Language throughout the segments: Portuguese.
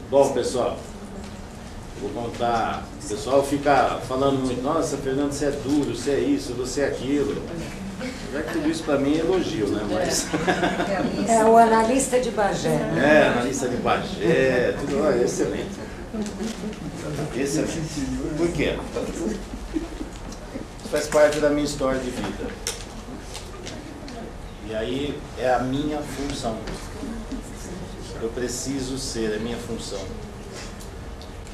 Bom, pessoal, vou contar. O pessoal fica falando muito, nossa, Fernando, você é duro, você é isso, você é aquilo. Já que tudo isso para mim é elogio, né? Mas... É o analista de Bagé. É, analista de Bagé, tudo excelente. Excelente. Por quê? Isso faz parte da minha história de vida. E aí é a minha função. Eu preciso ser, é minha função.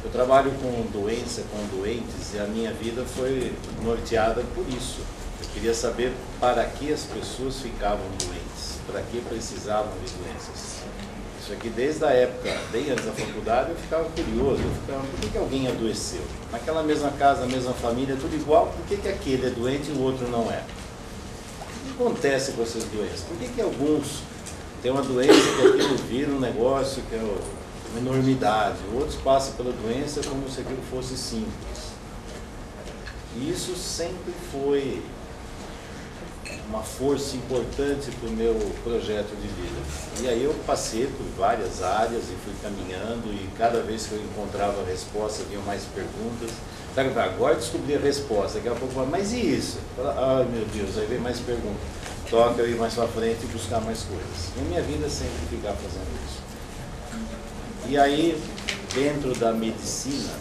Eu trabalho com doença, com doentes, e a minha vida foi norteada por isso. Eu queria saber para que as pessoas ficavam doentes, para que precisavam de doenças. Isso aqui desde a época, bem antes da faculdade, eu ficava curioso, por que alguém adoeceu? Naquela mesma casa, mesma família, tudo igual, por que aquele é doente e o outro não é? O que acontece com essas doenças? Por que alguns têm uma doença que aquilo vira um negócio que é uma enormidade, outros passam pela doença como se aquilo fosse simples? E isso sempre foi uma força importante para o meu projeto de vida. E aí eu passei por várias áreas e fui caminhando, e cada vez que eu encontrava a resposta, vinham mais perguntas. Agora eu descobri a resposta, daqui a pouco, mas e isso? Ai meu Deus, aí vem mais perguntas. Toca eu ir mais para frente e buscar mais coisas. E a minha vida é sempre ficar fazendo isso. E aí, dentro da medicina,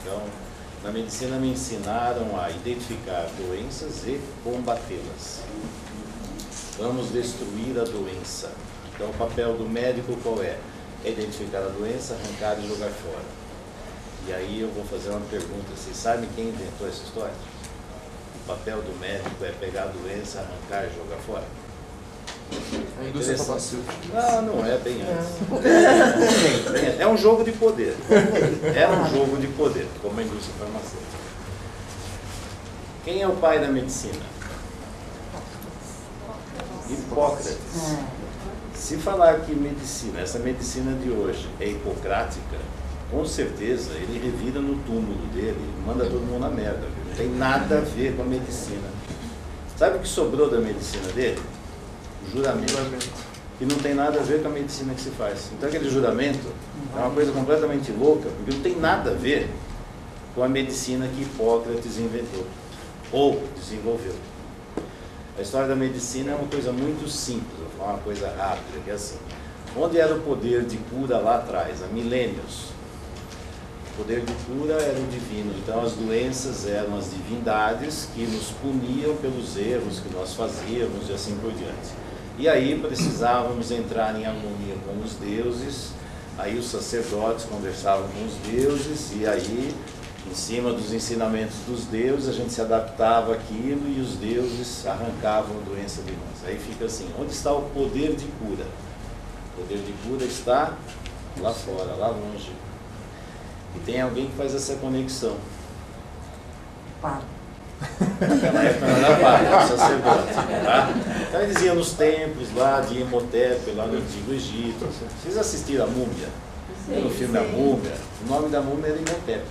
então, na medicina me ensinaram a identificar doenças e combatê-las. Vamos destruir a doença. Então o papel do médico qual é? É identificar a doença, arrancar e jogar fora. E aí eu vou fazer uma pergunta, vocês sabem quem inventou essa história? O papel do médico é pegar a doença, arrancar e jogar fora? A indústria farmacêutica. Não é bem antes. É um jogo de poder. É um jogo de poder, como a indústria farmacêutica. Quem é o pai da medicina? Hipócrates. Se falar que medicina, essa medicina de hoje é hipocrática, com certeza ele revira no túmulo dele e manda todo mundo na merda. Não tem nada a ver com a medicina. Sabe o que sobrou da medicina dele? Juramento, que não tem nada a ver com a medicina que se faz. Então aquele juramento é uma coisa completamente louca, porque não tem nada a ver com a medicina que Hipócrates inventou ou desenvolveu. A história da medicina é uma coisa muito simples, vou falar uma coisa rápida, que é assim. Onde era o poder de cura lá atrás, há milênios? O poder de cura era o divino, então as doenças eram as divindades que nos puniam pelos erros que nós fazíamos e assim por diante. E aí precisávamos entrar em harmonia com os deuses, aí os sacerdotes conversavam com os deuses, e aí, em cima dos ensinamentos dos deuses, a gente se adaptava àquilo e os deuses arrancavam a doença de nós. Aí fica assim, onde está o poder de cura? O poder de cura está lá fora, lá longe. E tem alguém que faz essa conexão. Padre. Naquela época não era padre, era sacerdote. Tá? Então ele dizia nos templos lá de Imhotep, lá no Antigo Egito. Vocês assistiram a Múmia? No filme A Múmia, o nome da múmia era Imhotep.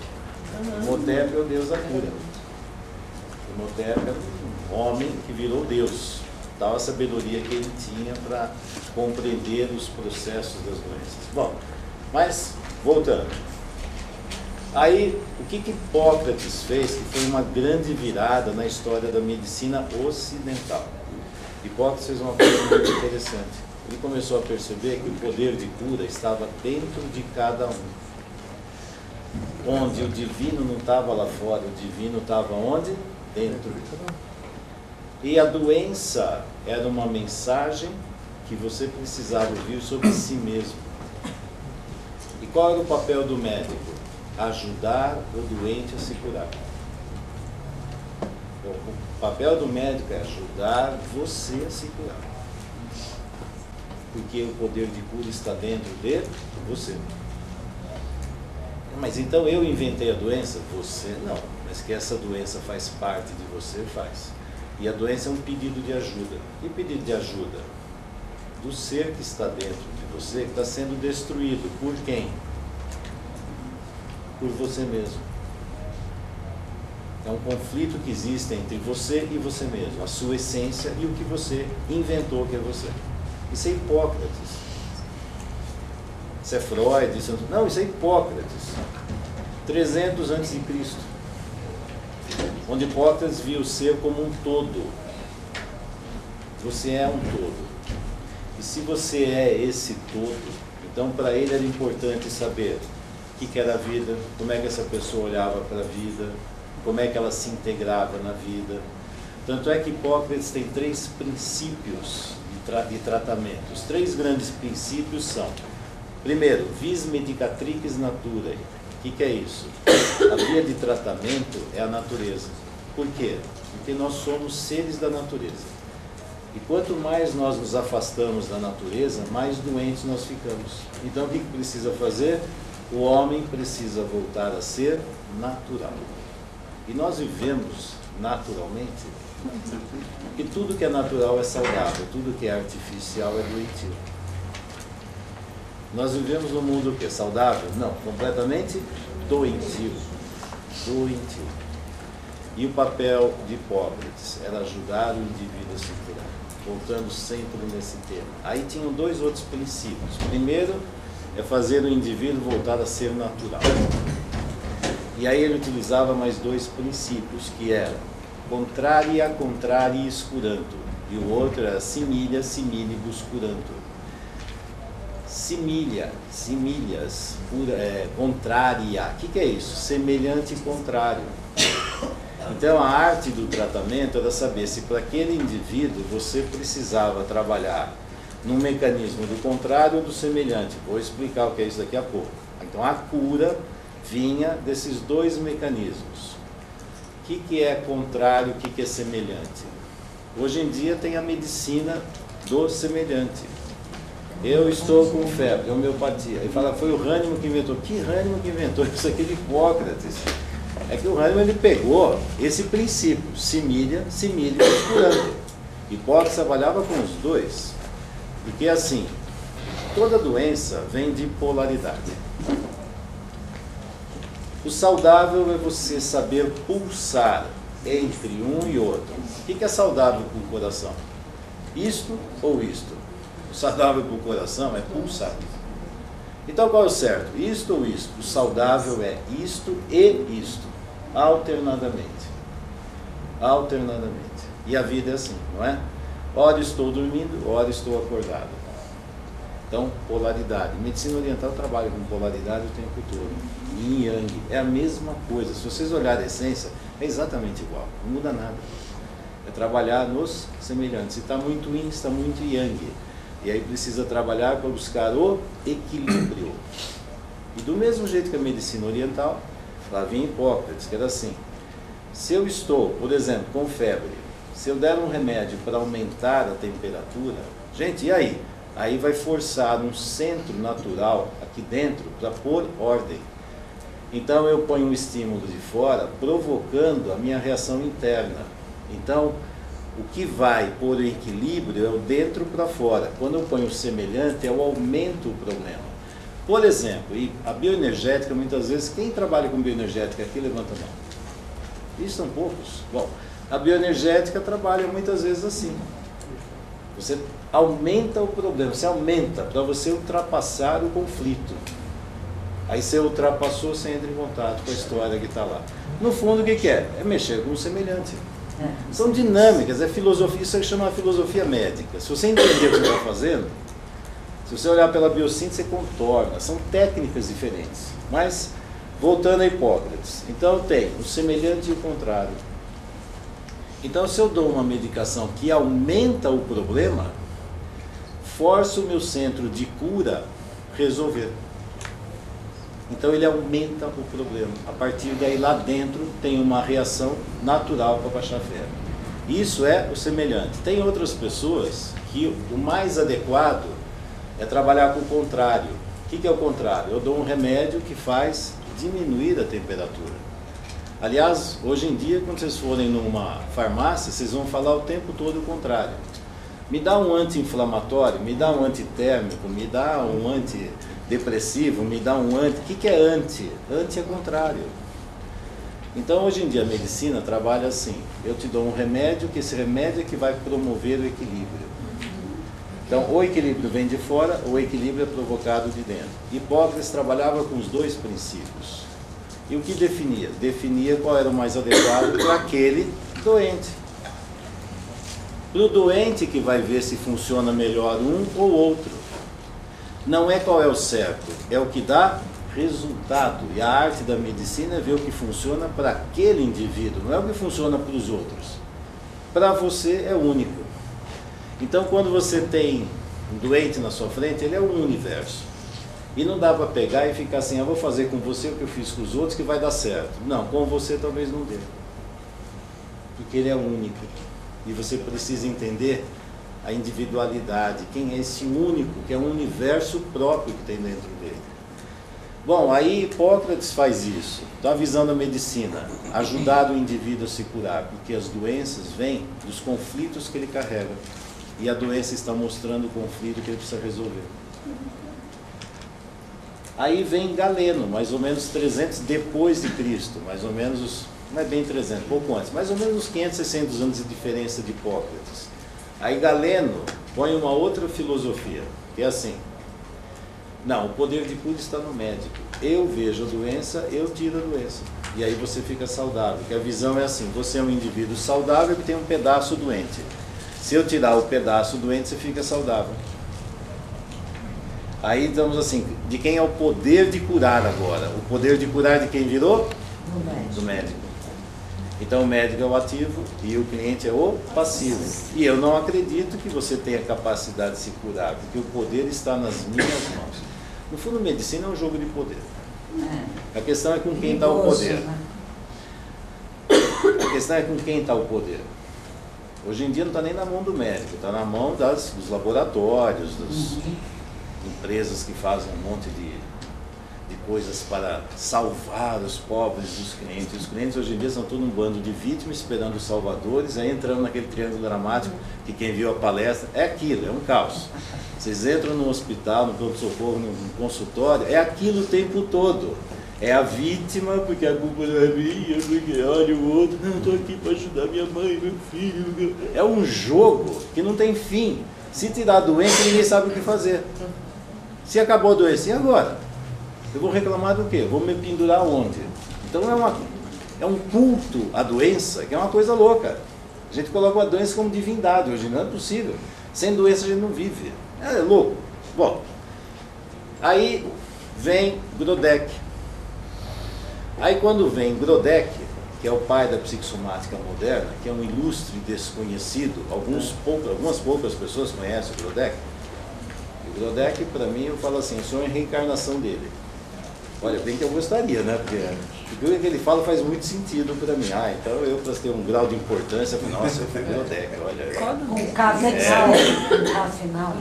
Imhotep é o deus da cura. Imhotep era um homem que virou Deus. Tal a sabedoria que ele tinha para compreender os processos das doenças. Bom, mas voltando. Aí, o que Hipócrates fez, que foi uma grande virada na história da medicina ocidental? Hipócrates fez uma coisa muito interessante. Ele começou a perceber que o poder de cura estava dentro de cada um. Onde o divino não estava lá fora, o divino estava onde? Dentro. E a doença era uma mensagem que você precisava ouvir sobre si mesmo. E qual era o papel do médico? Ajudar o doente a se curar. O papel do médico é ajudar você a se curar. Porque o poder de cura está dentro de você. Mas então eu inventei a doença? Você não. Mas que essa doença faz parte de você, faz. E a doença é um pedido de ajuda. E pedido de ajuda? Do ser que está dentro de você, que está sendo destruído. Por quem? Por você mesmo. É um conflito que existe entre você e você mesmo, a sua essência e o que você inventou que é você. Isso é Hipócrates. Isso é Freud, isso não, isso é Hipócrates. 300 a.C. Onde Hipócrates viu o ser como um todo. Você é um todo. E se você é esse todo, então para ele era importante saber o que era a vida, como é que essa pessoa olhava para a vida, como é que ela se integrava na vida. Tanto é que Hipócrates tem 3 princípios de tratamento. Os 3 grandes princípios são: primeiro, vis medicatrix naturae. O que é isso? A via de tratamento é a natureza. Por quê? Porque nós somos seres da natureza. E quanto mais nós nos afastamos da natureza, mais doentes nós ficamos. Então o que precisa fazer? O homem precisa voltar a ser natural. E nós vivemos naturalmente, porque tudo que é natural é saudável, tudo que é artificial é doentio. Nós vivemos num mundo que é saudável? Não, completamente doentio. Doentio. E o papel de Hipócrates era ajudar o indivíduo a se curar, voltando sempre nesse tema. Aí tinham 2 outros princípios. Primeiro é fazer o indivíduo voltar a ser natural. E aí ele utilizava mais 2 princípios, que eram contraria, contrariis curanto. E o outro era similia, similibus curanto. Similia, similhas, contrária. O que é isso? Semelhante e contrário. Então a arte do tratamento era saber se para aquele indivíduo você precisava trabalhar num mecanismo do contrário ou do semelhante. Vou explicar o que é isso daqui a pouco. Então a cura vinha desses 2 mecanismos. O que é contrário, o que é semelhante? Hoje em dia tem a medicina do semelhante. Eu estou com febre, homeopatia. Ele fala, foi o Hahnemann que inventou. Que Hahnemann que inventou isso aqui de Hipócrates? É que o Hahnemann ele pegou esse princípio, similia, similibus curanto. Hipócrates trabalhava com os 2. Porque assim, toda doença vem de polaridade. O saudável é você saber pulsar entre um e outro. O que é saudável para o coração? Isto ou isto? O saudável para o coração é pulsar. Então qual é o certo? Isto ou isto? O saudável é isto e isto, alternadamente. Alternadamente. E a vida é assim, não é? Ora estou dormindo, ora estou acordado. Então, polaridade. Medicina oriental trabalha com polaridade o tempo todo. Yin e Yang é a mesma coisa. Se vocês olharem a essência, é exatamente igual. Não muda nada. É trabalhar nos semelhantes. Se está muito Yin, está muito Yang. E aí precisa trabalhar para buscar o equilíbrio. E do mesmo jeito que a medicina oriental, lá vinha Hipócrates, que era assim. Se eu estou, por exemplo, com febre, se eu der um remédio para aumentar a temperatura, gente, e aí? Aí vai forçar um centro natural aqui dentro para pôr ordem. Então eu ponho um estímulo de fora, provocando a minha reação interna. Então, o que vai pôr o equilíbrio é o dentro para fora. Quando eu ponho o semelhante, eu aumento o problema. Por exemplo, e a bioenergética, muitas vezes, quem trabalha com bioenergética aqui, levanta a mão. Isso são poucos. Bom, a bioenergética trabalha muitas vezes assim. Você aumenta o problema, você aumenta para você ultrapassar o conflito. Aí você ultrapassou, você entra em contato com a história que está lá. No fundo, o que é? É mexer com o semelhante. São dinâmicas, é filosofia, isso é chamar filosofia médica. Se você entender o que você está fazendo, se você olhar pela biossíntese, você contorna. São técnicas diferentes. Mas, voltando a Hipócrates, então tem o semelhante e o contrário. Então, se eu dou uma medicação que aumenta o problema, forço o meu centro de cura resolver. Então ele aumenta o problema. A partir daí, lá dentro, tem uma reação natural para baixar a febre. Isso é o semelhante. Tem outras pessoas que o mais adequado é trabalhar com o contrário. O que é o contrário? Eu dou um remédio que faz diminuir a temperatura. Aliás, hoje em dia, quando vocês forem numa farmácia, vocês vão falar o tempo todo o contrário. Me dá um anti-inflamatório, me dá um antitérmico, me dá um antidepressivo, me dá um anti... O que é anti? Anti é contrário. Então, hoje em dia, a medicina trabalha assim. Eu te dou um remédio, que esse remédio é que vai promover o equilíbrio. Então, o equilíbrio vem de fora, o equilíbrio é provocado de dentro. Hipócrates trabalhava com os dois princípios. E o que definia? Definia qual era o mais adequado para aquele doente. Para o doente que vai ver se funciona melhor um ou outro. Não é qual é o certo, é o que dá resultado. E a arte da medicina é ver o que funciona para aquele indivíduo, não é o que funciona para os outros. Para você é único. Então, quando você tem um doente na sua frente, ele é um universo. E não dá para pegar e ficar assim, eu vou fazer com você o que eu fiz com os outros que vai dar certo. Não, com você talvez não dê. Porque ele é único. E você precisa entender a individualidade, quem é esse único, que é um universo próprio que tem dentro dele. Bom, aí Hipócrates faz isso, está avisando a medicina, ajudar o indivíduo a se curar, porque as doenças vêm dos conflitos que ele carrega. E a doença está mostrando o conflito que ele precisa resolver. Aí vem Galeno, mais ou menos 300 depois de Cristo, mais ou menos, não é bem 300, pouco antes, mais ou menos uns 500, 600 anos de diferença de Hipócrates. Aí Galeno põe uma outra filosofia, que é assim, não, o poder de cura está no médico. Eu vejo a doença, eu tiro a doença. E aí você fica saudável, porque a visão é assim, você é um indivíduo saudável que tem um pedaço doente. Se eu tirar o pedaço doente, você fica saudável. Aí estamos assim, de quem é o poder de curar agora? O poder de curar de quem virou? Do médico. Então o médico é o ativo e o cliente é o passivo. E eu não acredito que você tenha capacidade de se curar, porque o poder está nas minhas mãos. No fundo, a medicina é um jogo de poder. A questão é com quem está o poder. A questão é com quem está o poder. Hoje em dia não está nem na mão do médico, está na mão dos laboratórios, das empresas que fazem um monte de coisas para salvar os pobres dos clientes. Os clientes hoje em dia são todo um bando de vítimas esperando os salvadores, aí entrando naquele triângulo dramático que quem viu a palestra, é aquilo, é um caos. Vocês entram no hospital, no pronto-socorro, no consultório, é aquilo o tempo todo. É a vítima, porque a culpa não é minha, porque olha o outro, não, estou aqui para ajudar minha mãe, meu filho. É um jogo que não tem fim. Se tirar a doença, ninguém sabe o que fazer. Se acabou a doença, e agora? Eu vou reclamar do quê? Vou me pendurar onde? Então é um culto à doença, que é uma coisa louca. A gente coloca a doença como divindade hoje, não é possível. Sem doença a gente não vive. É louco. Bom, aí vem Grodeck. Aí quando vem Grodeck, que é o pai da psicossomática moderna, que é um ilustre desconhecido, algumas poucas pessoas conhecem o Grodeck. O Grodeck, para mim, eu falo assim, o senhor é a reencarnação dele. Olha, bem que eu gostaria, né? Porque o que ele fala faz muito sentido para mim. Ah, então eu, para ter um grau de importância, eu falo, nossa, eu fui Grodeck, olha. Com K final.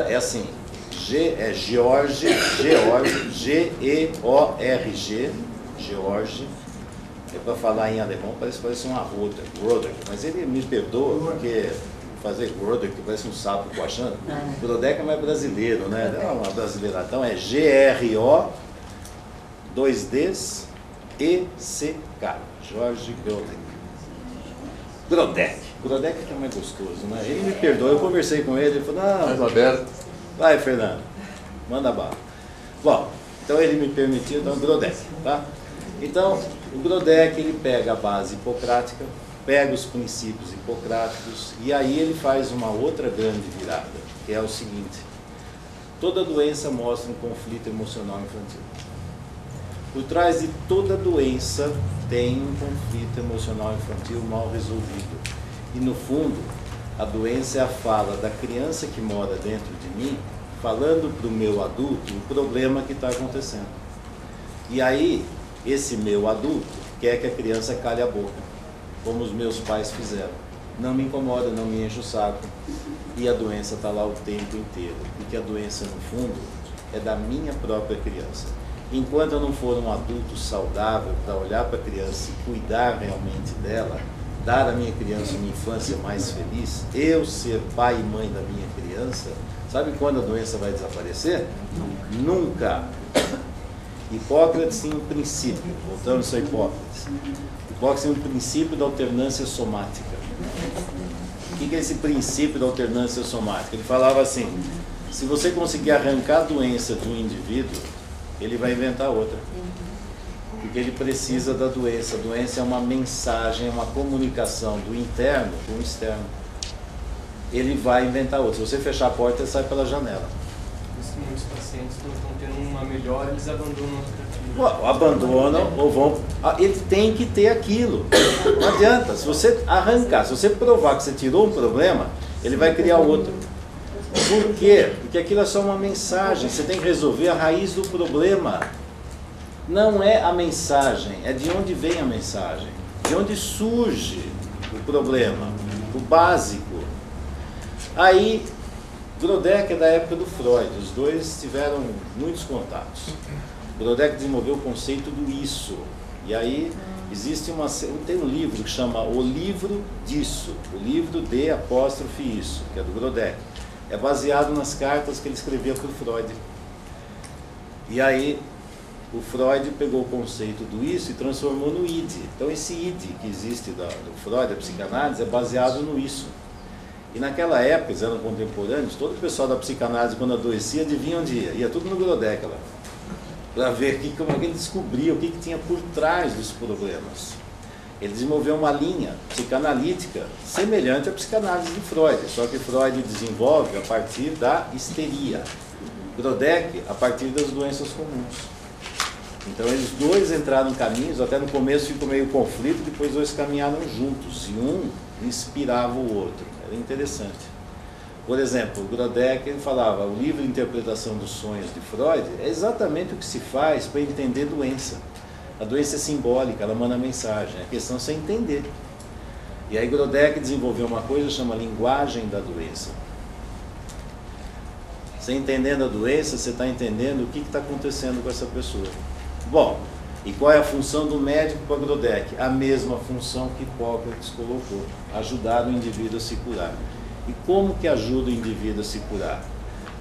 É assim, George, G-E-O-R-G, George. É para falar em alemão, parece uma roda, Grodeck. Mas ele me perdoa, porque fazer Grodeck parece um sapo coachando. Grodeck é mais brasileiro, né? Não é uma brasileira. Então é G-R-O, 2Ds, E-C-K. George Grodeck. Grodeck que é mais gostoso, né? Ele me perdoa, eu conversei com ele, ele falou, não, mais aberto. Vai, Fernando, manda bala. Bom, então ele me permitiu, então Grodeck, tá? Então, o Grodeck, ele pega a base hipocrática, pega os princípios hipocráticos, e aí ele faz uma outra grande virada, que é o seguinte: toda doença mostra um conflito emocional infantil. Por trás de toda doença tem um conflito emocional infantil mal resolvido. E no fundo, a doença é a fala da criança que mora dentro de mim, falando para o meu adulto o problema que está acontecendo. E aí, esse meu adulto quer que a criança cale a boca, como os meus pais fizeram. Não me incomoda, não me enche o saco. E a doença está lá o tempo inteiro. Porque a doença, no fundo, é da minha própria criança. Enquanto eu não for um adulto saudável para olhar para a criança e cuidar realmente dela, dar à minha criança uma infância mais feliz, eu ser pai e mãe da minha criança, sabe quando a doença vai desaparecer? Nunca. Hipócrates tinha um princípio, voltamos a Hipócrates. Hipócrates tinha um princípio da alternância somática. que é esse princípio da alternância somática? Ele falava assim, se você conseguir arrancar a doença de um indivíduo, ele vai inventar outra. Porque ele precisa da doença. A doença é uma mensagem, é uma comunicação do interno com o externo. Ele vai inventar outra. Se você fechar a porta, ele sai pela janela. Por isso que muitos pacientes, quando estão tendo uma melhora, eles abandonam a terapia. Abandonam ou vão... Ele tem que ter aquilo. Não adianta. Se você arrancar, se você provar que você tirou um problema, ele vai criar outro. Por quê? Porque aquilo é só uma mensagem. Você tem que resolver a raiz do problema. Não é a mensagem, é de onde vem a mensagem. De onde surge o problema, o básico. Aí, Grodeck é da época do Freud. Os dois tiveram muitos contatos. Grodeck desenvolveu o conceito do isso. E aí, tem um livro que chama O Livro Disso. O livro de apóstrofe isso, que é do Grodeck. É baseado nas cartas que ele escrevia para o Freud. E aí, o Freud pegou o conceito do isso e transformou no id. Então esse id que existe do Freud, da psicanálise, é baseado no isso. E naquela época, eles eram contemporâneos, todo o pessoal da psicanálise, quando adoecia, adivinha onde ia? Ia tudo no Grodeck lá. Para ver como ele descobria o que tinha por trás dos problemas. Ele desenvolveu uma linha psicanalítica semelhante à psicanálise de Freud, só que Freud desenvolve a partir da histeria. Grodeck a partir das doenças comuns. Então eles dois entraram em caminhos, até no começo ficou meio conflito, depois dois caminharam juntos, e um inspirava o outro. Era interessante. Por exemplo, o Grodeck, ele falava, o livro de interpretação dos sonhos de Freud é exatamente o que se faz para entender doença. A doença é simbólica, ela manda mensagem, a questão é você entender. E aí Grodeck desenvolveu uma coisa que chama linguagem da doença. Você entendendo a doença, você está entendendo o que está acontecendo com essa pessoa. Bom, e qual é a função do médico para Grodeck? A mesma função que Hipócrates colocou, ajudar o indivíduo a se curar. E como que ajuda o indivíduo a se curar?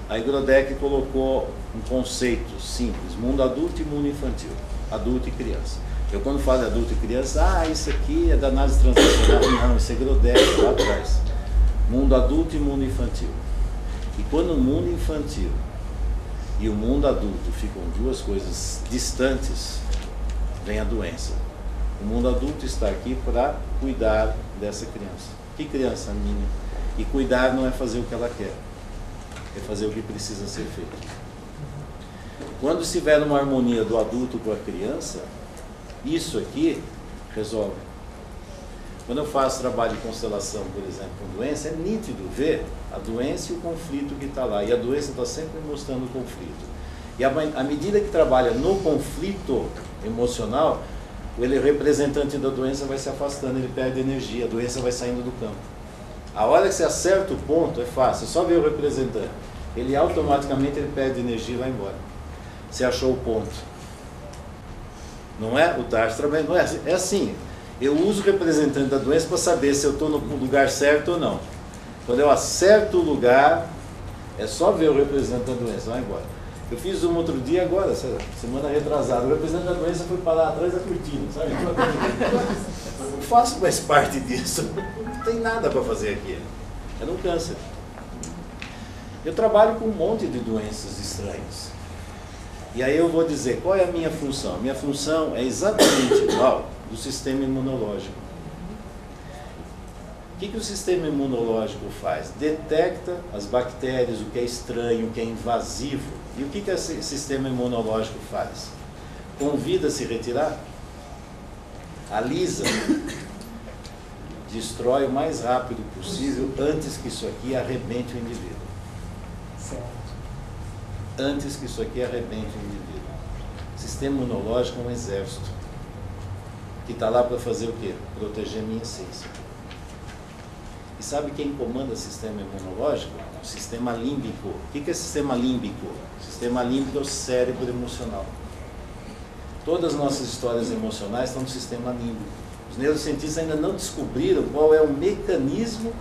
Aí Grodeck colocou um conceito simples, mundo adulto e mundo infantil, adulto e criança. Eu quando falo de adulto e criança, isso aqui é da análise transacional, não, isso é Grodeck lá atrás. Mundo adulto e mundo infantil. E quando o mundo infantil e o mundo adulto ficam duas coisas distantes, vem a doença. O mundo adulto está aqui para cuidar dessa criança. Que criança? Minha. E cuidar não é fazer o que ela quer, é fazer o que precisa ser feito. Quando estiver numa harmonia do adulto com a criança, isso aqui resolve. Quando eu faço trabalho de constelação, por exemplo, com doença, é nítido ver a doença e o conflito que está lá. E a doença está sempre mostrando o conflito. E à medida que trabalha no conflito emocional, o representante da doença vai se afastando, ele perde energia, a doença vai saindo do campo. A hora que você acerta o ponto, é fácil, é só ver o representante. Ele automaticamente perde energia e vai embora. Você achou o ponto. Não é? O Tarso também não é assim. É assim. Eu uso o representante da doença para saber se eu estou no lugar certo ou não. Quando eu acerto o lugar, é só ver o representante da doença, vai embora. Eu fiz um outro dia agora, semana retrasada, o representante da doença foi parar atrás da cortina, sabe? Eu não faço mais parte disso, não tem nada para fazer aqui. Era um câncer. Eu trabalho com um monte de doenças estranhas. E aí eu vou dizer, qual é a minha função? A minha função é exatamente igual do sistema imunológico. O que o sistema imunológico faz? Detecta as bactérias, o que é estranho, o que é invasivo. E o que esse sistema imunológico faz? Convida a se retirar, alisa, destrói o mais rápido possível antes que isso aqui arrebente o indivíduo. Certo. Antes que isso aqui arrebente o indivíduo. O sistema imunológico é um exército que está lá para fazer o quê? Proteger a minha essência. E sabe quem comanda o sistema imunológico? O sistema límbico. O que é sistema límbico? O sistema límbico é o cérebro emocional. Todas as nossas histórias emocionais estão no sistema límbico. Os neurocientistas ainda não descobriram qual é o mecanismo,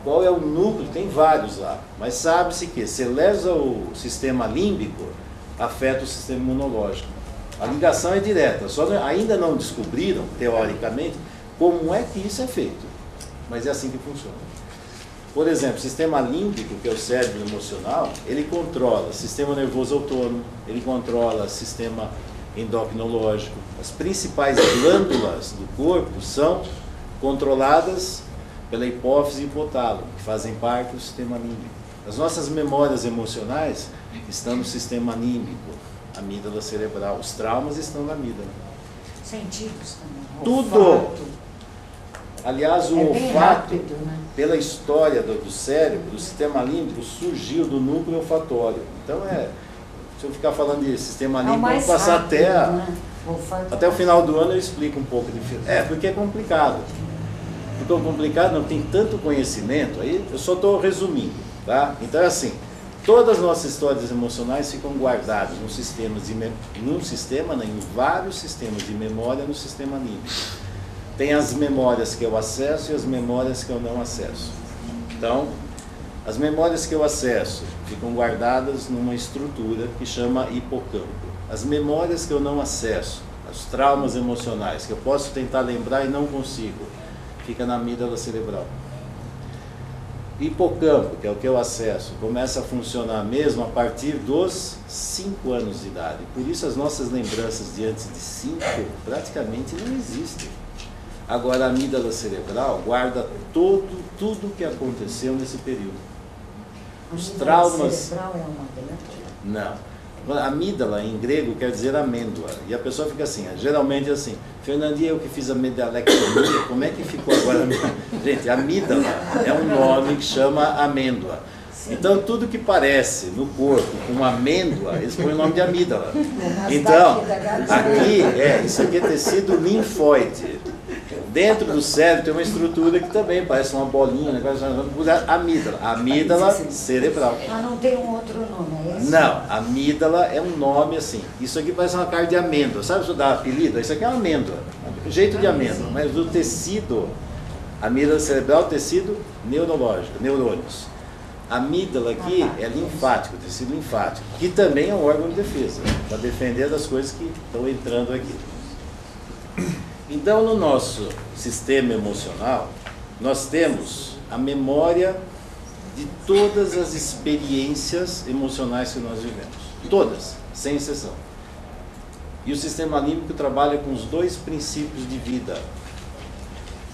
qual é o núcleo, tem vários lá. Mas sabe-se que se lesa o sistema límbico, afeta o sistema imunológico. A ligação é direta, ainda não descobriram, teoricamente, como é que isso é feito. Mas é assim que funciona. Por exemplo, o sistema límbico, que é o cérebro emocional, ele controla o sistema nervoso autônomo, ele controla o sistema endocrinológico. As principais glândulas do corpo são controladas pela hipófise e hipotálamo, que fazem parte do sistema límbico. As nossas memórias emocionais estão no sistema límbico, amígdala cerebral. Os traumas estão na amígdala. Sentidos também. Tudo! Olfato. Aliás, o É bem olfato, rápido, né? pela história do cérebro, do sistema límbico, surgiu do núcleo olfatório. Então, se eu ficar falando de sistema É o límbico, mais vamos passar rápido, né? Olfato até o final do ano eu explico um pouco de... porque é complicado. Ficou complicado, não tem tanto conhecimento, aí eu só estou resumindo, tá? Então é assim, todas as nossas histórias emocionais ficam guardadas em vários sistemas de memória no sistema límbico. Tem as memórias que eu acesso e as memórias que eu não acesso. Então, as memórias que eu acesso ficam guardadas numa estrutura que chama hipocampo. As memórias que eu não acesso, os traumas emocionais, que eu posso tentar lembrar e não consigo, fica na amígdala cerebral. Hipocampo, que é o que eu acesso, começa a funcionar mesmo a partir dos 5 anos de idade. Por isso as nossas lembranças de antes de 5 praticamente não existem. Agora a amígdala cerebral guarda tudo o que aconteceu nesse período. Os traumas... cerebral é uma glândula? Não. A amígdala em grego quer dizer amêndoa. E a pessoa fica assim, geralmente assim, Fernandinha, eu que fiz a amigdalectomia, como é que ficou agora? Gente, amígdala é um nome que chama amêndoa. Sim. Então tudo que parece no corpo com uma amêndoa, eles põem o nome de amígdala. Então, aqui, isso aqui é tecido linfóide. Dentro do cérebro tem uma estrutura que também parece uma bolinha, amígdala. Amígdala cerebral. Mas não tem um outro nome, é esse? Não, amígdala é um nome assim. Isso aqui parece uma carne de amêndoa. Sabe se eu dar apelido? Isso aqui é uma amêndoa. Jeito de amêndoa. Mas o tecido, amígdala cerebral, tecido neurológico, neurônios. A amígdala aqui é linfático, tecido linfático, que também é um órgão de defesa, para defender das coisas que estão entrando aqui. Então, no nosso sistema emocional, nós temos a memória de todas as experiências emocionais que nós vivemos. Todas, sem exceção. E o sistema límbico trabalha com os 2 princípios de vida.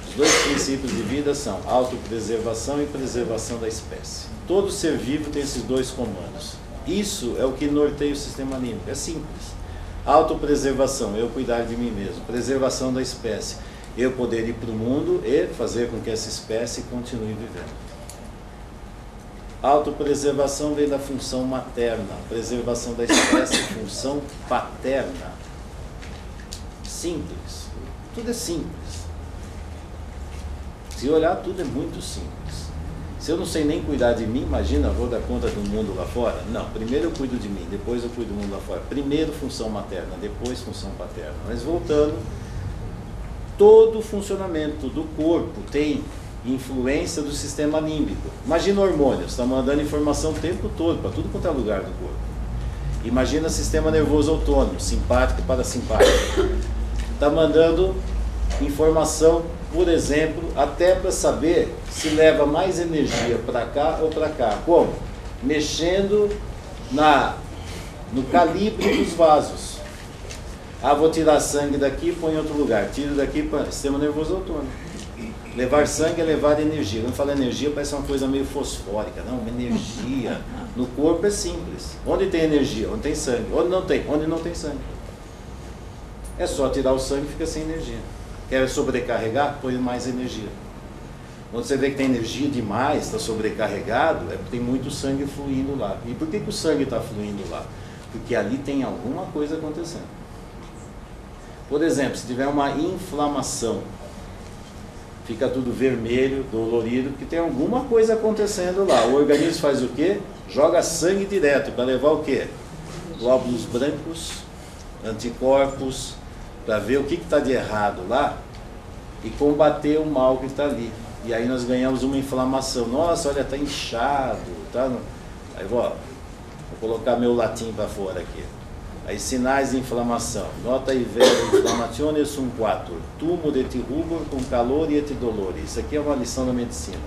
Os 2 princípios de vida são autopreservação e preservação da espécie. Todo ser vivo tem esses 2 comandos. Isso é o que norteia o sistema límbico. É simples. Autopreservação, eu cuidar de mim mesmo. Preservação da espécie, eu poder ir para o mundo e fazer com que essa espécie continue vivendo. Autopreservação vem da função materna. Preservação da espécie, função paterna. Simples. Tudo é simples. Se olhar, tudo é muito simples. Se eu não sei nem cuidar de mim, imagina, vou dar conta do mundo lá fora? Não, primeiro eu cuido de mim, depois eu cuido do mundo lá fora. Primeiro função materna, depois função paterna. Mas voltando, todo o funcionamento do corpo tem influência do sistema límbico. Imagina hormônios, está mandando informação o tempo todo, para tudo quanto é lugar do corpo. Imagina sistema nervoso autônomo, simpático e parasimpático. Está mandando informação, por exemplo, até para saber se leva mais energia para cá ou para cá. Como? Mexendo no calibre dos vasos. Ah, vou tirar sangue daqui e põe em outro lugar. Tiro daqui para sistema nervoso autônomo. Levar sangue é levar energia. Quando fala energia parece uma coisa meio fosfórica. Não, uma energia. No corpo é simples. Onde tem energia? Onde tem sangue. Onde não tem? Onde não tem sangue. É só tirar o sangue e fica sem energia. Quer sobrecarregar? Põe mais energia. Quando você vê que tem energia demais, está sobrecarregado, é porque tem muito sangue fluindo lá. E por que o sangue está fluindo lá? Porque ali tem alguma coisa acontecendo. Por exemplo, se tiver uma inflamação, fica tudo vermelho, dolorido, porque tem alguma coisa acontecendo lá. O organismo faz o quê? Joga sangue direto para levar o quê? Glóbulos brancos, anticorpos, para ver o que está de errado lá e combater o mal que está ali. E aí nós ganhamos uma inflamação. Nossa, olha, está inchado. Tá? Aí vou colocar meu latim para fora aqui. Aí sinais de inflamação. Nota i vero inflammatione sum quatur. Tumo et rubor com calor e et dolor. Isso aqui é uma lição da medicina.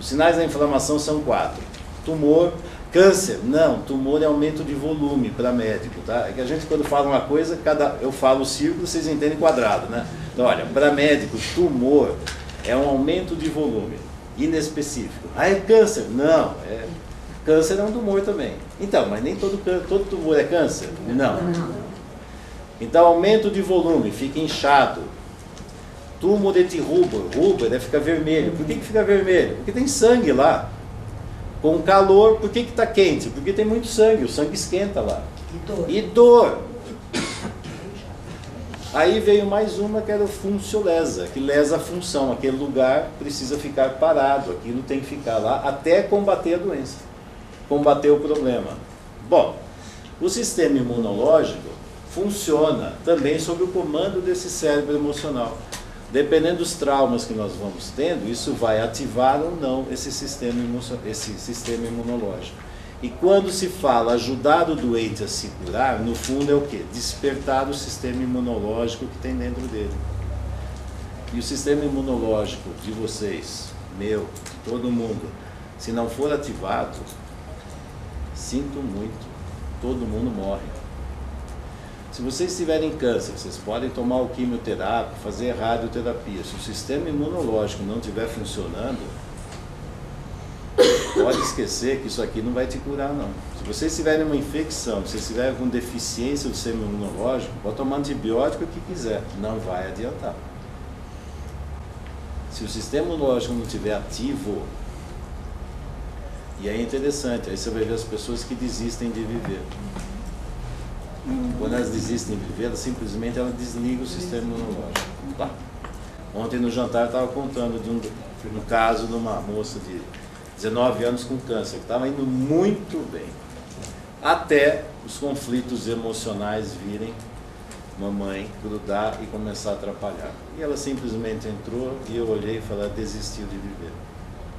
Os sinais da inflamação são 4. Tumor, câncer, não, tumor é aumento de volume para médico, tá? É que a gente quando fala uma coisa, eu falo círculo, vocês entendem quadrado, né? Então, olha, para médico, tumor é um aumento de volume, inespecífico. Ah, é câncer? Não, câncer é um tumor também. Então, mas nem todo tumor é câncer? Não. Então, aumento de volume, fica inchado. Túmulo de rubor deve ficar vermelho. Por que fica vermelho? Porque tem sangue lá. Com calor, por que está quente? Porque tem muito sangue, o sangue esquenta lá. E dor. Aí veio mais uma que era o funciolesa, que lesa a função. Aquele lugar precisa ficar parado, aquilo tem que ficar lá até combater a doença, combater o problema. Bom, o sistema imunológico funciona também sob o comando desse cérebro emocional. Dependendo dos traumas que nós vamos tendo, isso vai ativar ou não esse sistema imunológico. E quando se fala ajudar o doente a se curar, no fundo é o quê? Despertar o sistema imunológico que tem dentro dele. E o sistema imunológico de vocês, meu, de todo mundo, se não for ativado, sinto muito, todo mundo morre. Se vocês tiverem câncer, vocês podem tomar o quimioterapia, fazer radioterapia. Se o sistema imunológico não estiver funcionando, pode esquecer que isso aqui não vai te curar, não. Se vocês tiverem uma infecção, se vocês tiverem com deficiência do sistema imunológico, pode tomar antibiótico o que quiser, não vai adiantar. Se o sistema imunológico não estiver ativo, e aí é interessante, aí você vai ver as pessoas que desistem de viver. Quando elas desistem de viver, simplesmente ela desliga o sistema imunológico. Tá. Ontem no jantar eu estava contando de um caso de uma moça de 19 anos com câncer, que estava indo muito bem, até os conflitos emocionais virem mamãe, grudar e começar a atrapalhar. E ela simplesmente entrou e eu olhei e falei, ela desistiu de viver.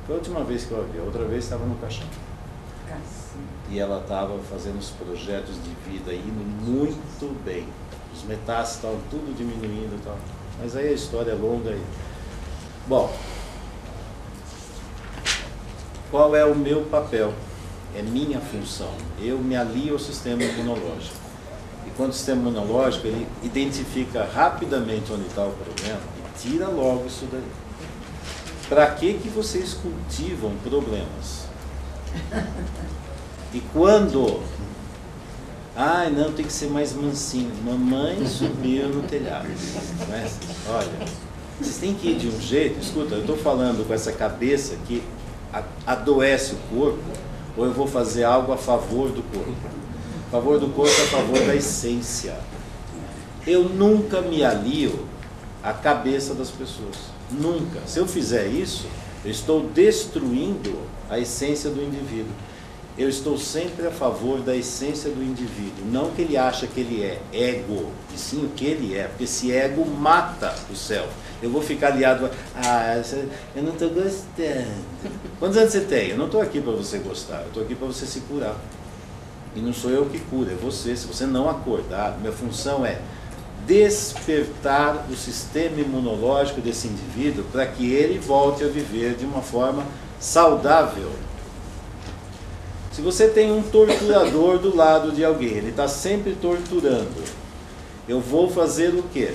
Foi a última vez que eu a vi, a outra vez estava no caixão. E ela estava fazendo os projetos de vida, indo muito bem. Os metástases estavam tudo diminuindo e tal. Mas aí a história é longa aí. Bom, qual é o meu papel? É minha função. Eu me alio ao sistema imunológico. E quando o sistema imunológico, ele identifica rapidamente onde está o problema e tira logo isso daí. Para que vocês cultivam problemas? E quando... Ai, não, tem que ser mais mansinho. Mamãe subiu no telhado. Mas, olha, vocês têm que ir de um jeito... Escuta, eu estou falando com essa cabeça que adoece o corpo, ou eu vou fazer algo a favor do corpo. A favor do corpo é a favor da essência. Eu nunca me alio à cabeça das pessoas. Nunca. Se eu fizer isso, eu estou destruindo a essência do indivíduo. Eu estou sempre a favor da essência do indivíduo. Não que ele acha que ele é ego, e sim o que ele é. Porque esse ego mata o self. Eu vou ficar aliado a... eu não estou gostando. Quantos anos você tem? Eu não estou aqui para você gostar. Eu estou aqui para você se curar. E não sou eu que curo, é você. Se você não acordar, minha função é despertar o sistema imunológico desse indivíduo para que ele volte a viver de uma forma saudável. Se você tem um torturador do lado de alguém, ele está sempre torturando, eu vou fazer o quê?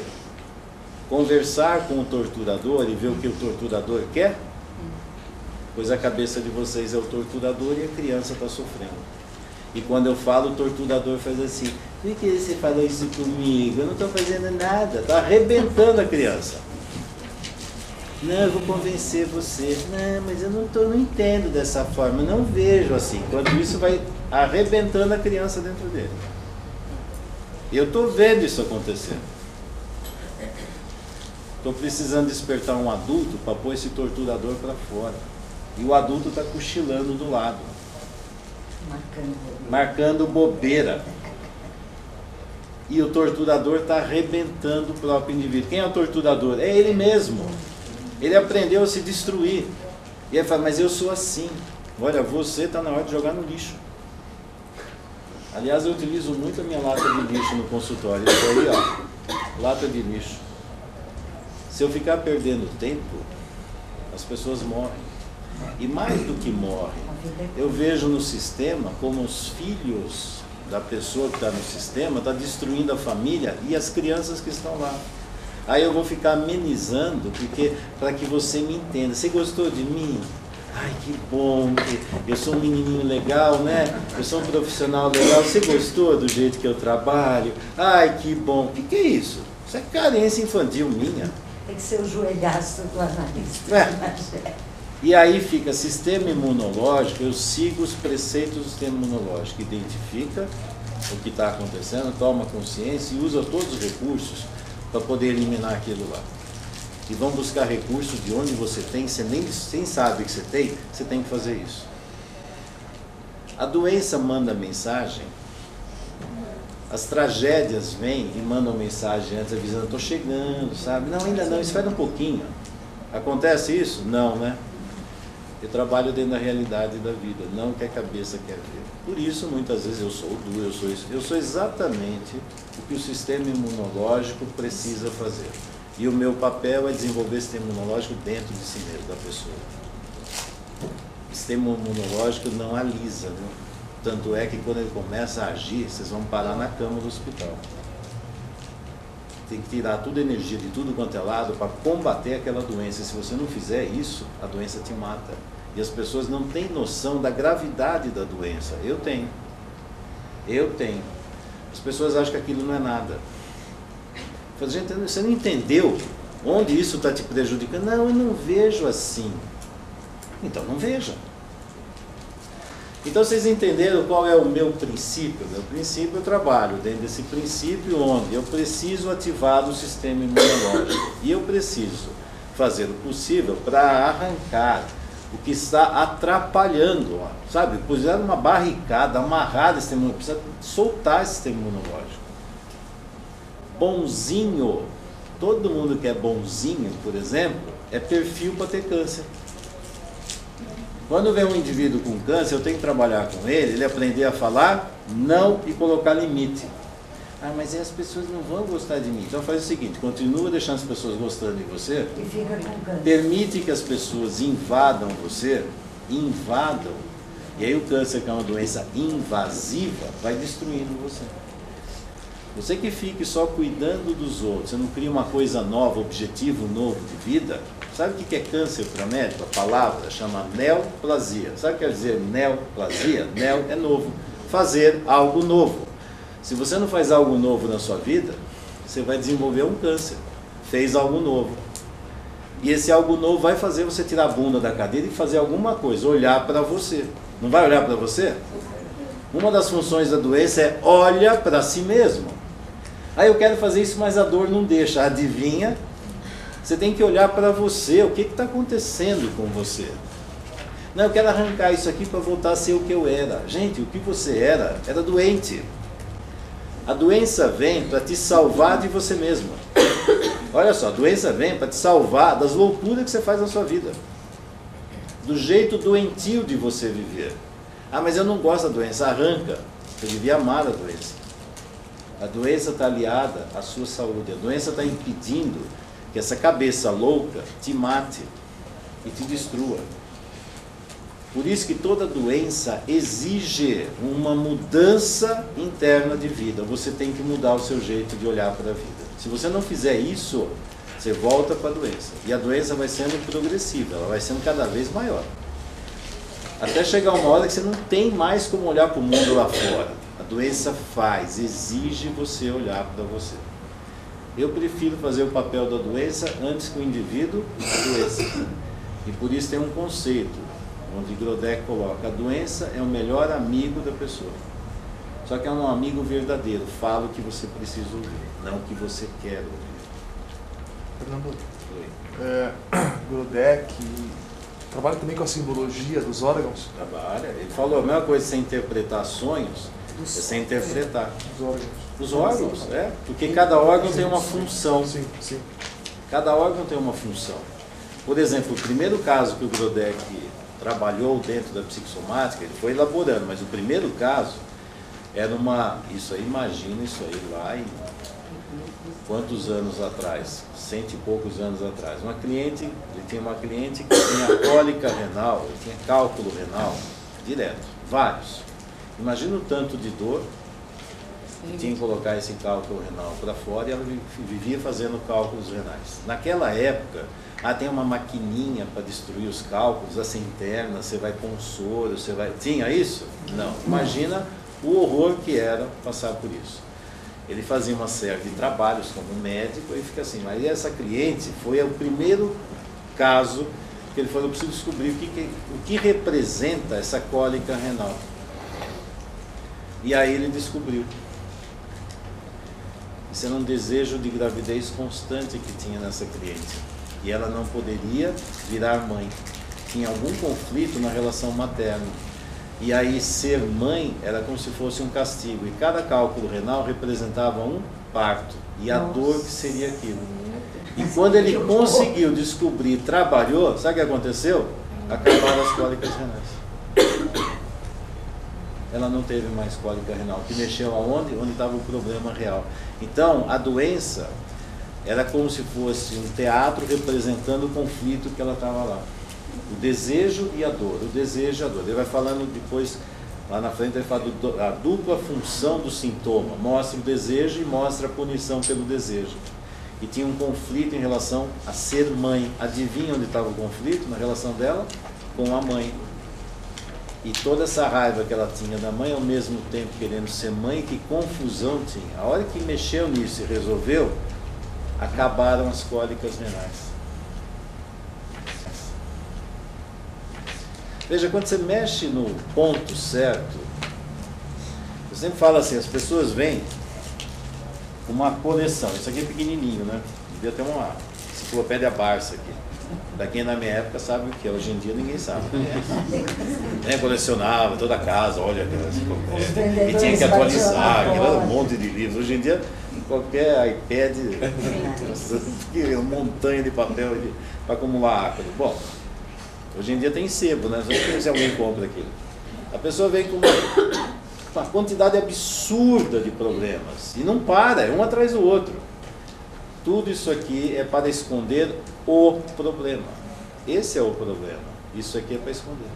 Conversar com o torturador e ver o que o torturador quer? Pois a cabeça de vocês é o torturador e a criança está sofrendo. E quando eu falo, o torturador faz assim, por que você falou isso comigo? Eu não estou fazendo nada, está arrebentando a criança. Não, eu vou convencer você. Não, mas eu não entendo dessa forma, eu não vejo assim. Quando isso vai arrebentando a criança dentro dele. E eu estou vendo isso acontecer. Estou precisando despertar um adulto para pôr esse torturador para fora. E o adulto está cochilando do lado. Marcando bobeira. E o torturador está arrebentando o próprio indivíduo. Quem é o torturador? É ele mesmo. Ele aprendeu a se destruir. E ele fala, mas eu sou assim. Olha, você está na hora de jogar no lixo. Aliás, eu utilizo muito a minha lata de lixo no consultório. Isso aí, ó, lata de lixo. Se eu ficar perdendo tempo, as pessoas morrem. E mais do que morrem, eu vejo no sistema como os filhos da pessoa que está no sistema está destruindo a família e as crianças que estão lá. Aí eu vou ficar amenizando, porque para que você me entenda. Você gostou de mim? Ai, que bom, eu sou um menininho legal, né? Eu sou um profissional legal. Você gostou do jeito que eu trabalho? Ai, que bom. O que é isso? Isso é carência infantil minha. Tem que ser o joelhaço do analista. E aí fica sistema imunológico, eu sigo os preceitos do sistema imunológico, identifica o que está acontecendo, toma consciência e usa todos os recursos para poder eliminar aquilo lá. E vão buscar recursos de onde você tem, você nem sabe que você tem que fazer isso. A doença manda mensagem, as tragédias vêm e mandam mensagem antes avisando, estou chegando, sabe? Não, ainda não, espera um pouquinho. Acontece isso? Não, né? Eu trabalho dentro da realidade da vida, não o que a cabeça quer ver. Por isso, muitas vezes, eu sou duro, eu sou exatamente o que o sistema imunológico precisa fazer. E o meu papel é desenvolver o sistema imunológico dentro de si mesmo, da pessoa. O sistema imunológico não alisa, viu? Tanto é que quando ele começa a agir, vocês vão parar na cama do hospital. Tem que tirar toda a energia de tudo quanto é lado para combater aquela doença. E se você não fizer isso, a doença te mata. E as pessoas não têm noção da gravidade da doença. Eu tenho. As pessoas acham que aquilo não é nada. Falo, gente, você não entendeu onde isso está te prejudicando? Não, eu não vejo assim. Então não veja. Então vocês entenderam qual é o meu princípio? Meu princípio, eu trabalho dentro desse princípio onde eu preciso ativar o sistema imunológico. E eu preciso fazer o possível para arrancar o que está atrapalhando, ó, sabe? Puseram uma barricada, amarrada esse sistema imunológico, precisa soltar esse sistema imunológico. Bonzinho, todo mundo que é bonzinho, por exemplo, é perfil para ter câncer. Quando vem um indivíduo com câncer, eu tenho que trabalhar com ele aprender a falar não e colocar limite. Ah, mas aí as pessoas não vão gostar de mim. Então faz o seguinte, continua deixando as pessoas gostando de você, E fica com câncer. permite que as pessoas invadam você, e aí o câncer, que é uma doença invasiva, vai destruindo você. Você que fique só cuidando dos outros, você não cria uma coisa nova, objetivo novo de vida. Sabe o que é câncer para médico? A palavra chama neoplasia. Sabe o que quer dizer neoplasia? Neo é novo. Fazer algo novo. Se você não faz algo novo na sua vida, você vai desenvolver um câncer. Fez algo novo. E esse algo novo vai fazer você tirar a bunda da cadeira e fazer alguma coisa, olhar para você. Não vai olhar para você? Uma das funções da doença é olha para si mesmo. Aí eu quero fazer isso, mas a dor não deixa. Adivinha? Você tem que olhar para você, o que está acontecendo com você. Não, eu quero arrancar isso aqui para voltar a ser o que eu era. Gente, o que você era doente. A doença vem para te salvar de você mesmo. Olha só, a doença vem para te salvar das loucuras que você faz na sua vida. Do jeito doentio de você viver. Ah, mas eu não gosto da doença. Arranca. Você devia amar a doença. A doença está aliada à sua saúde. A doença está impedindo que essa cabeça louca te mate e te destrua. Por isso que toda doença exige uma mudança interna de vida. Você tem que mudar o seu jeito de olhar para a vida. Se você não fizer isso, você volta para a doença. E a doença vai sendo progressiva, ela vai sendo cada vez maior. Até chegar uma hora que você não tem mais como olhar para o mundo lá fora. A doença exige você olhar para você. Eu prefiro fazer o papel da doença antes que o indivíduo adoeça. E por isso tem um conceito, onde Grodeck coloca, a doença é o melhor amigo da pessoa. Só que é um amigo verdadeiro, fala o que você precisa ouvir, não o que você quer ouvir. Fernando, Grodeck trabalha também com a simbologia dos órgãos? Trabalha. Ele falou a mesma coisa, sem interpretar sonhos, é sem interpretar. Os órgãos. Os órgãos, porque cada órgão tem uma função. Sim, sim. Cada órgão tem uma função. Por exemplo, o primeiro caso que o Grodeck trabalhou dentro da psicossomática, ele foi elaborando, mas o primeiro caso, Era isso aí, imagina isso aí lá em quantos anos atrás? 100 e poucos anos atrás. Ele tinha uma cliente que tinha cólica renal, ele tinha cálculo renal, direto, vários. Imagina o tanto de dor que tinha que colocar esse cálculo renal para fora, e ela vivia fazendo cálculos renais. Naquela época, tem uma maquininha para destruir os cálculos, essa interna, você vai com soro, você vai... Tinha isso? Não. Imagina o horror que era passar por isso. Ele fazia uma série de trabalhos como médico e fica assim, mas essa cliente foi o primeiro caso que ele falou, eu preciso descobrir o que representa essa cólica renal. E aí ele descobriu. Isso era um desejo de gravidez constante que tinha nessa cliente. E ela não poderia virar mãe. Tinha algum conflito na relação materna. E aí ser mãe era como se fosse um castigo. E cada cálculo renal representava um parto. E a dor que seria aquilo. E quando ele conseguiu descobrir, trabalhou, sabe o que aconteceu? Acabaram as cólicas renais. Ela não teve mais cólica renal. Que mexeu aonde? Onde estava o problema real. Então, a doença era como se fosse um teatro representando o conflito que ela estava lá. O desejo e a dor, o desejo e a dor. Ele vai falando depois, lá na frente, ele fala da dupla função do sintoma. Mostra o desejo e mostra a punição pelo desejo. E tinha um conflito em relação a ser mãe. Adivinha onde estava o conflito? Na relação dela com a mãe. E toda essa raiva que ela tinha da mãe, ao mesmo tempo querendo ser mãe, que confusão tinha. A hora que mexeu nisso e resolveu, acabaram as cólicas renais. Veja, quando você mexe no ponto certo, eu sempre falo assim, as pessoas vêm com uma coleção. Isso aqui é pequenininho, né? Devia ter uma enciclopédia Barça aqui. Pra quem na minha época sabe o que é, hoje em dia ninguém sabe. Colecionava toda a casa, olha aquela enciclopédia. E tinha que atualizar, aquilo era um monte de livros. Hoje em dia, qualquer iPad, uma montanha de papel para acumular ácido. Bom, hoje em dia tem sebo, né? Só se alguém compra aquilo. A pessoa vem com uma quantidade absurda de problemas. E não para, é um atrás do outro. Tudo isso aqui é para esconder o problema. Esse é o problema. Isso aqui é para esconder.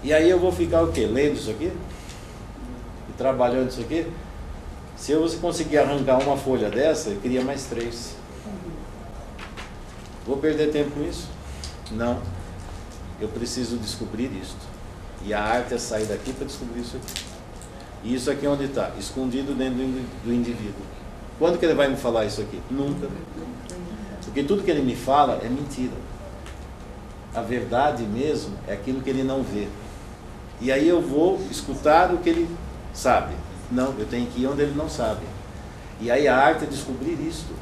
E aí eu vou ficar o quê? Lendo isso aqui? E trabalhando isso aqui? Se eu conseguir arrancar uma folha dessa, eu queria mais 3. Vou perder tempo com isso? Não. Eu preciso descobrir isto. E a arte é sair daqui para descobrir isso aqui. E isso aqui onde está? Escondido dentro do indivíduo. Quando que ele vai me falar isso aqui? Nunca. Porque tudo que ele me fala é mentira. A verdade mesmo é aquilo que ele não vê. E aí eu vou escutar o que ele sabe. Não, eu tenho que ir onde ele não sabe. E aí a arte é descobrir isto.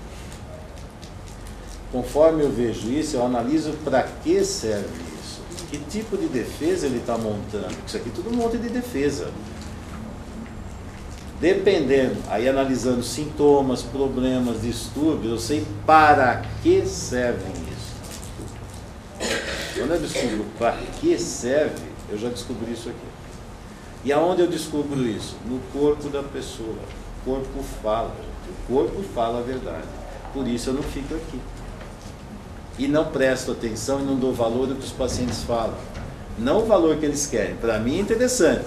Conforme eu vejo isso, eu analiso para que serve isso. Que tipo de defesa ele está montando. Isso aqui é tudo um monte de defesa. Dependendo, aí analisando sintomas, problemas, distúrbios, eu sei para que servem isso. Quando eu descubro para que serve, eu já descobri isso aqui. E aonde eu descubro isso? No corpo da pessoa. O corpo fala. O corpo fala a verdade. Por isso eu não fico aqui. E não presto atenção e não dou valor ao que os pacientes falam. Não o valor que eles querem. Para mim é interessante,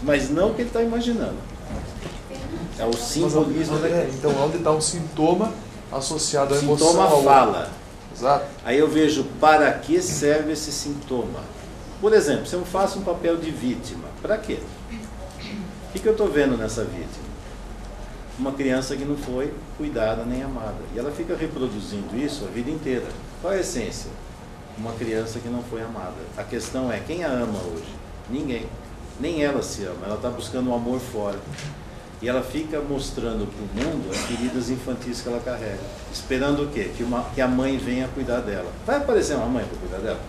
mas não o que ele está imaginando. É o simbolismo daquilo. Então, onde está um sintoma associado à emoção? Sintoma fala. Exato. Aí eu vejo para que serve esse sintoma. Por exemplo, se eu faço um papel de vítima, para quê? O que eu estou vendo nessa vítima? Uma criança que não foi cuidada nem amada. E ela fica reproduzindo isso a vida inteira. Qual é a essência? Uma criança que não foi amada. A questão é, quem a ama hoje? Ninguém. Nem ela se ama. Ela está buscando um amor fora. E ela fica mostrando para o mundo as feridas infantis que ela carrega. Esperando o quê? Que a mãe venha cuidar dela. Vai aparecer uma mãe para cuidar dela?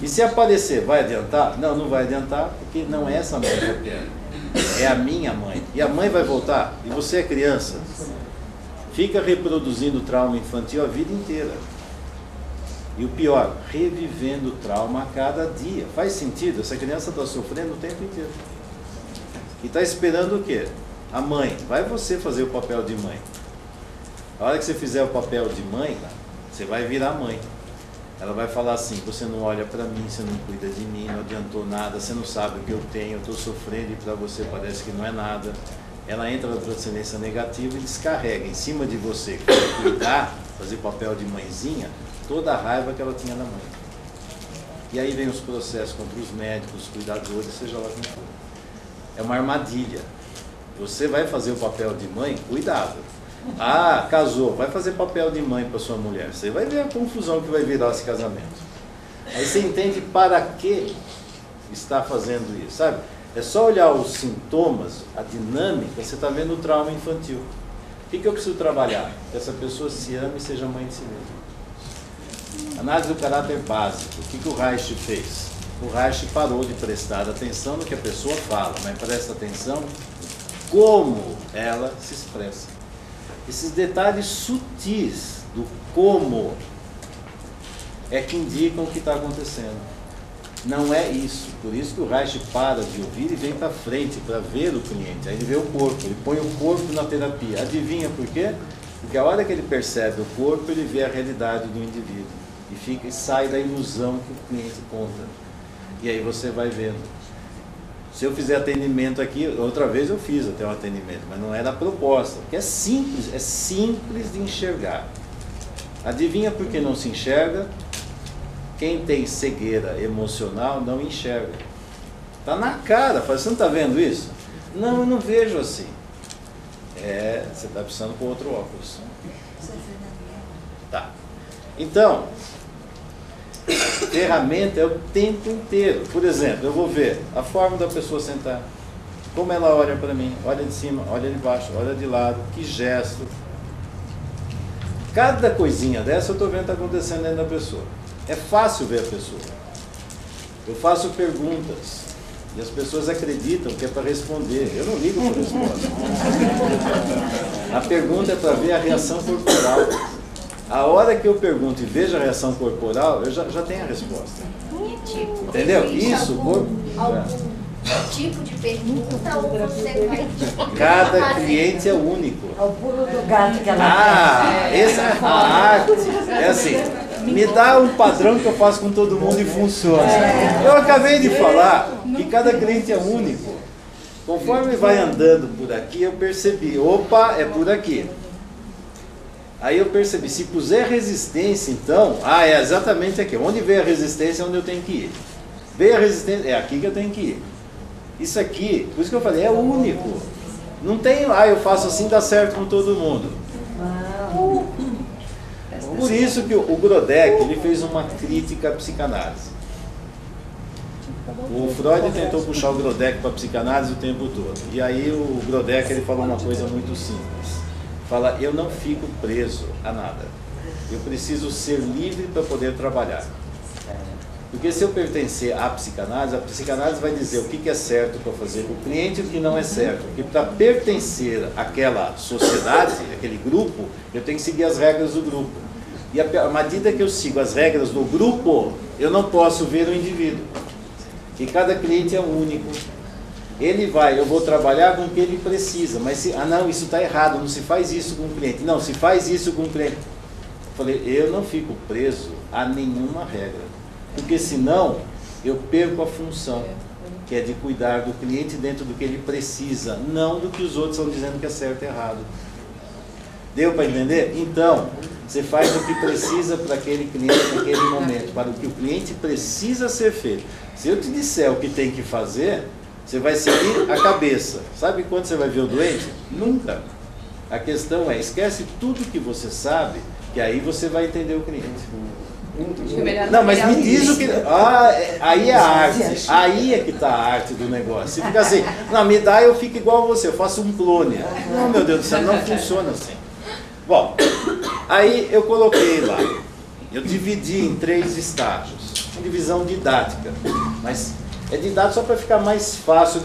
E se aparecer, vai adiantar? Não, não vai adiantar, porque não é essa mãe que eu quero. É a minha mãe. E a mãe vai voltar? E você é criança? Fica reproduzindo trauma infantil a vida inteira. E o pior, revivendo o trauma a cada dia. Faz sentido? Essa criança está sofrendo o tempo inteiro. E está esperando o quê? A mãe. Vai você fazer o papel de mãe. A hora que você fizer o papel de mãe, você vai virar mãe. Ela vai falar assim, você não olha para mim, você não cuida de mim, não adiantou nada, você não sabe o que eu tenho, eu estou sofrendo e para você parece que não é nada. Ela entra na transcendência negativa e descarrega em cima de você, que vai cuidar, fazer papel de mãezinha, toda a raiva que ela tinha na mãe. E aí vem os processos contra os médicos, os cuidadores, seja lá como for. É uma armadilha. Você vai fazer o papel de mãe, cuidado. Ah, casou, vai fazer papel de mãe para sua mulher. Você vai ver a confusão que vai virar esse casamento. Aí você entende para que está fazendo isso, sabe? É só olhar os sintomas, a dinâmica, você está vendo o trauma infantil. O que eu preciso trabalhar? Que essa pessoa se ame e seja mãe de si mesma. Análise do caráter básico. O que o Reich fez? O Reich parou de prestar atenção no que a pessoa fala, mas presta atenção como ela se expressa. Esses detalhes sutis do como é que indicam o que está acontecendo. Não é isso. Por isso que o Reich para de ouvir e vem para frente para ver o cliente. Aí ele vê o corpo, ele põe o corpo na terapia. Adivinha por quê? Porque a hora que ele percebe o corpo, ele vê a realidade do indivíduo. E sai da ilusão que o cliente conta. E aí você vai vendo. Se eu fizer atendimento aqui, outra vez eu fiz até um atendimento, mas não era a proposta, porque é simples de enxergar. Adivinha por que não se enxerga? Quem tem cegueira emocional não enxerga. Está na cara, você não está vendo isso? Não, eu não vejo assim. Você está precisando com outro óculos. Tá. Então, ferramenta é o tempo inteiro. Por exemplo, eu vou ver a forma da pessoa sentar, como ela olha para mim, olha de cima, olha de baixo, olha de lado, que gesto. Cada coisinha dessa eu estou vendo que está acontecendo dentro da pessoa. É fácil ver a pessoa. Eu faço perguntas e as pessoas acreditam que é para responder. Eu não ligo para a resposta. A pergunta é para ver a reação corporal. A hora que eu pergunto e vejo a reação corporal, eu já tenho a resposta. Entendeu? Isso, tipo de pergunta ou você vai... Cada cliente é único. É o pulo do gato que ela Essa a arte é assim, me dá um padrão que eu faço com todo mundo e funciona. Eu acabei de falar que cada cliente é único. Conforme vai andando por aqui, eu percebi, opa, é por aqui. Aí eu percebi, se puser resistência, então, é exatamente aqui. Onde veio a resistência é onde eu tenho que ir. Veio a resistência, é aqui que eu tenho que ir. Isso aqui, por isso que eu falei, é único. Não tem, eu faço assim, dá certo com todo mundo. Por isso que o Grodeck, ele fez uma crítica à psicanálise. O Freud tentou puxar o Grodeck para a psicanálise o tempo todo. E aí o Grodeck, ele falou uma coisa muito simples. Fala, eu não fico preso a nada. Eu preciso ser livre para poder trabalhar. Porque se eu pertencer à psicanálise, a psicanálise vai dizer o que é certo para fazer com o cliente e o que não é certo. Porque para pertencer àquela sociedade, àquele grupo, eu tenho que seguir as regras do grupo. E à medida que eu sigo as regras do grupo, eu não posso ver o indivíduo. E cada cliente é único. Eu vou trabalhar com o que ele precisa, mas não, isso está errado, não se faz isso com o cliente. Não, se faz isso com o cliente. Eu falei, eu não fico preso a nenhuma regra, porque senão eu perco a função, que é de cuidar do cliente dentro do que ele precisa, não do que os outros estão dizendo que é certo e errado. Deu para entender? Então, você faz o que precisa para aquele cliente naquele momento, para o que o cliente precisa ser feito. Se eu te disser o que tem que fazer, você vai seguir a cabeça. Sabe quando você vai ver o doente? Nunca. A questão é, esquece tudo que você sabe, que aí você vai entender o cliente. Não, mas me diz o que... aí é a arte. Aí é que está a arte do negócio. Você fica assim, não, me dá, eu fico igual a você, eu faço um clone. Não, meu Deus do céu, não funciona assim. Bom, aí eu coloquei lá, eu dividi em 3 estágios. Divisão didática, mas é didático só para ficar mais fácil.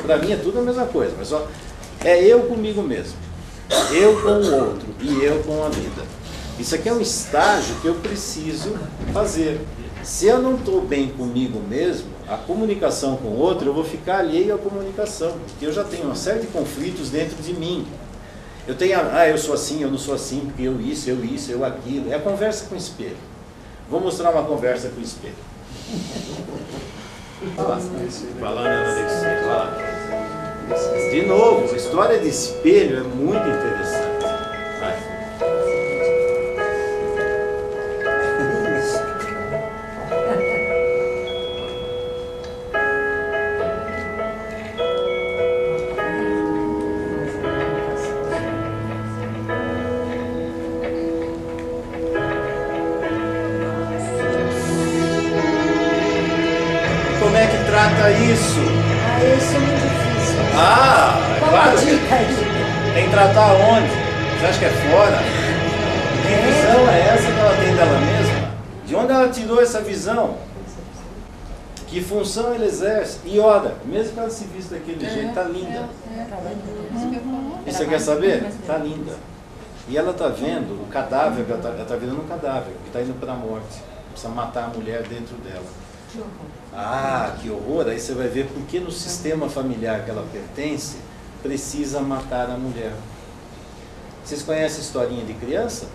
Para mim é tudo a mesma coisa, mas só é eu comigo mesmo, eu com o outro e eu com a vida. Isso aqui é um estágio que eu preciso fazer. Se eu não estou bem comigo mesmo, a comunicação com o outro, eu vou ficar alheio à comunicação, porque eu já tenho uma série de conflitos dentro de mim. Eu tenho, eu sou assim, eu não sou assim, porque eu isso, eu aquilo. É a conversa com o espelho. Vou mostrar uma conversa com o espelho. Falando de novo, a história de espelho é muito interessante. Vai. Como é que trata isso? Isso é muito difícil. É Qual claro a que dica aí? tem que tratar onde? Você acha que é fora? Que visão é essa que ela tem dela mesma? De onde ela tirou essa visão? Que função ela exerce? E ora, mesmo que ela se vista daquele jeito, tá linda. E você quer saber? Tá linda. E ela tá vendo o cadáver, ela tá virando um cadáver, que tá indo para a morte. Precisa matar a mulher dentro dela. Que horror! Aí você vai ver por que no sistema familiar que ela pertence, precisa matar a mulher. Vocês conhecem a historinha de criança?